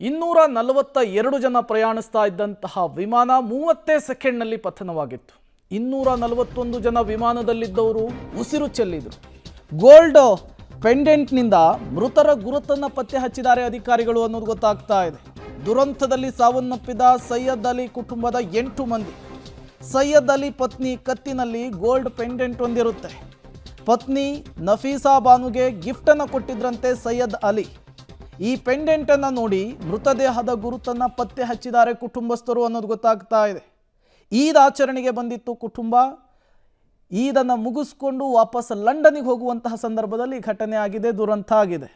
242 ಜನ ಪ್ರಯಾಣಿಸ್ತಾ ಇದ್ದಂತಹ ವಿಮಾನ 30 ಸೆಕೆಂಡ್ನಲ್ಲಿ ಪತನವಾಗಿತ್ತು. 241 ಜನ ವಿಮಾನದಲ್ಲಿದ್ದವರು ಉಸಿರು ಚೆಲ್ಲಿದರು. ಗೋಲ್ಡ್ ಪೆಂಡೆಂಟ್ನಿಂದ ಮೃತರ ಗುರುತನ್ನು ಪತ್ತೆ ಹಚ್ಚಿದ್ದಾರೆ ಅಧಿಕಾರಿಗಳು ಅನ್ನೋದು ಗೊತ್ತಾಗ್ತಾ ಇದೆ. ದುರಂತದಲ್ಲಿ ಸಾವನ್ನಪ್ಪಿದ ಸೈಯದ್ ಅಲಿ ಕುಟುಂಬದ 8 ಮಂದಿ. ಸೈಯದ್ ಅಲಿ ಪತ್ನಿ ಕತ್ತಿನಲ್ಲಿ ಗೋಲ್ಡ್ ಪೆಂಡೆಂಟ್ ಹೊಂದಿರುತ್ತೆ. ಪತ್ನಿ ನಫೀಸಾ ಬಾನುಗೆ ಗಿಫ್ಟನ್ನು ಕೊಟ್ಟಿದ್ರಂತೆ ಸೈಯದ್ ಅಲಿ. ಈ ಪೆಂಡೆಂಟನ್ನು ನೋಡಿ ಮೃತದೇಹದ ಗುರುತನ್ನು ಪತ್ತೆ ಹಚ್ಚಿದ್ದಾರೆ ಕುಟುಂಬಸ್ಥರು ಅನ್ನೋದು ಗೊತ್ತಾಗ್ತಾ ಇದೆ. ಈದ್ ಆಚರಣೆಗೆ ಬಂದಿತ್ತು ಕುಟುಂಬ. ಈದನ್ನು ಮುಗಿಸ್ಕೊಂಡು ವಾಪಸ್ ಲಂಡನ್ನಿಗೆ ಹೋಗುವಂತಹ ಸಂದರ್ಭದಲ್ಲಿ ಘಟನೆ ಆಗಿದೆ, ದುರಂತ ಆಗಿದೆ.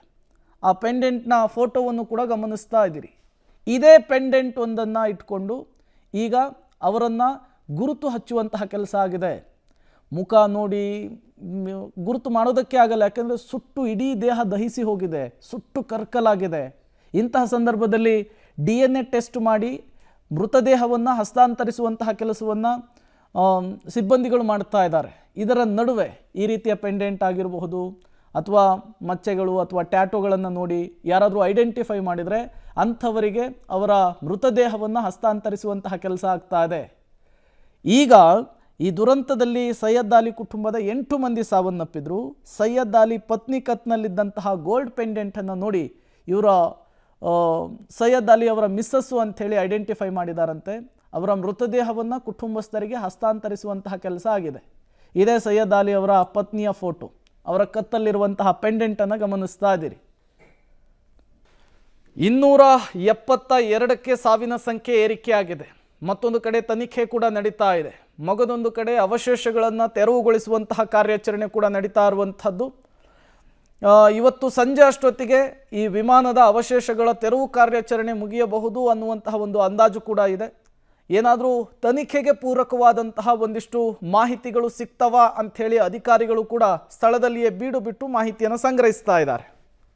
ಆ ಪೆಂಡೆಂಟ್ನ ಫೋಟೋವನ್ನು ಕೂಡ ಗಮನಿಸ್ತಾ ಇದ್ದೀರಿ. ಇದೇ ಪೆಂಡೆಂಟ್ ಒಂದನ್ನು ಇಟ್ಕೊಂಡು ಈಗ ಅವರನ್ನು ಗುರುತು ಹಚ್ಚುವಂತಹ ಕೆಲಸ ಆಗಿದೆ. ಮುಖ ನೋಡಿ ಗುರುತು ಮಾಡೋದಕ್ಕೆ ಆಗಲ್ಲ, ಯಾಕೆಂದರೆ ಸುಟ್ಟು ಇಡೀ ದೇಹ ದಹಿಸಿ ಹೋಗಿದೆ, ಸುಟ್ಟು ಕರ್ಕಲಾಗಿದೆ. ಇಂತಹ ಸಂದರ್ಭದಲ್ಲಿ DNA ಟೆಸ್ಟ್ ಮಾಡಿ ಮೃತದೇಹವನ್ನು ಹಸ್ತಾಂತರಿಸುವಂತಹ ಕೆಲಸವನ್ನು ಸಿಬ್ಬಂದಿಗಳು ಮಾಡ್ತಾ ಇದ್ದಾರೆ. ಇದರ ನಡುವೆ ಈ ರೀತಿಯ ಪೆಂಡೆಂಟ್ ಆಗಿರಬಹುದು ಅಥವಾ ಮಚ್ಚೆಗಳು ಅಥವಾ ಟ್ಯಾಟೋಗಳನ್ನು ನೋಡಿ ಯಾರಾದರೂ ಐಡೆಂಟಿಫೈ ಮಾಡಿದರೆ ಅಂಥವರಿಗೆ ಅವರ ಮೃತದೇಹವನ್ನು ಹಸ್ತಾಂತರಿಸುವಂತಹ ಕೆಲಸ ಆಗ್ತಾ ಇದೆ. ಈಗ ಈ ದುರಂತದಲ್ಲಿ ಸೈಯದ್ ಅಲಿ ಕುಟುಂಬದ 8 ಮಂದಿ ಸಾವನ್ನಪ್ಪಿದ್ರು. ಸೈಯದ್ ಅಲಿ ಪತ್ನಿ ಕತ್ನಲ್ಲಿದ್ದಂತಹ ಗೋಲ್ಡ್ ಪೆಂಡೆಂಟನ್ನು ನೋಡಿ ಇವರ ಸೈಯದ್ ಅಲಿ ಅವರ ಮಿಸ್ಸಸ್ಸು ಅಂಥೇಳಿ ಐಡೆಂಟಿಫೈ ಮಾಡಿದಾರಂತೆ. ಅವರ ಮೃತದೇಹವನ್ನು ಕುಟುಂಬಸ್ಥರಿಗೆ ಹಸ್ತಾಂತರಿಸುವಂತಹ ಕೆಲಸ ಆಗಿದೆ. ಇದೇ ಸೈಯದ್ ಅಲಿ ಅವರ ಪತ್ನಿಯ ಫೋಟೋ. ಅವರ ಕತ್ತಲ್ಲಿರುವಂತಹ ಪೆಂಡೆಂಟನ್ನು ಗಮನಿಸ್ತಾ ಇದ್ದೀರಿ. 272ಕ್ಕೆ ಸಾವಿನ ಸಂಖ್ಯೆ ಏರಿಕೆಯಾಗಿದೆ. ಮತ್ತೊಂದು ಕಡೆ ತನಿಖೆ ಕೂಡ ನಡೀತಾ ಇದೆ. ಮಗದೊಂದು ಕಡೆ ಅವಶೇಷಗಳನ್ನು ತೆರವುಗೊಳಿಸುವಂತಹ ಕಾರ್ಯಾಚರಣೆ ಕೂಡ ನಡೀತಾ ಇರುವಂಥದ್ದು. ಇವತ್ತು ಸಂಜೆ ಅಷ್ಟೊತ್ತಿಗೆ ಈ ವಿಮಾನದ ಅವಶೇಷಗಳ ತೆರವು ಕಾರ್ಯಾಚರಣೆ ಮುಗಿಯಬಹುದು ಅನ್ನುವಂತಹ ಒಂದು ಅಂದಾಜು ಕೂಡ ಇದೆ. ಏನಾದರೂ ತನಿಖೆಗೆ ಪೂರಕವಾದಂತಹ ಒಂದಿಷ್ಟು ಮಾಹಿತಿಗಳು ಸಿಗ್ತವಾ ಅಂಥೇಳಿ ಅಧಿಕಾರಿಗಳು ಕೂಡ ಸ್ಥಳದಲ್ಲಿಯೇ ಬೀಡು ಬಿಟ್ಟು ಮಾಹಿತಿಯನ್ನು ಸಂಗ್ರಹಿಸ್ತಾ ಇದ್ದಾರೆ.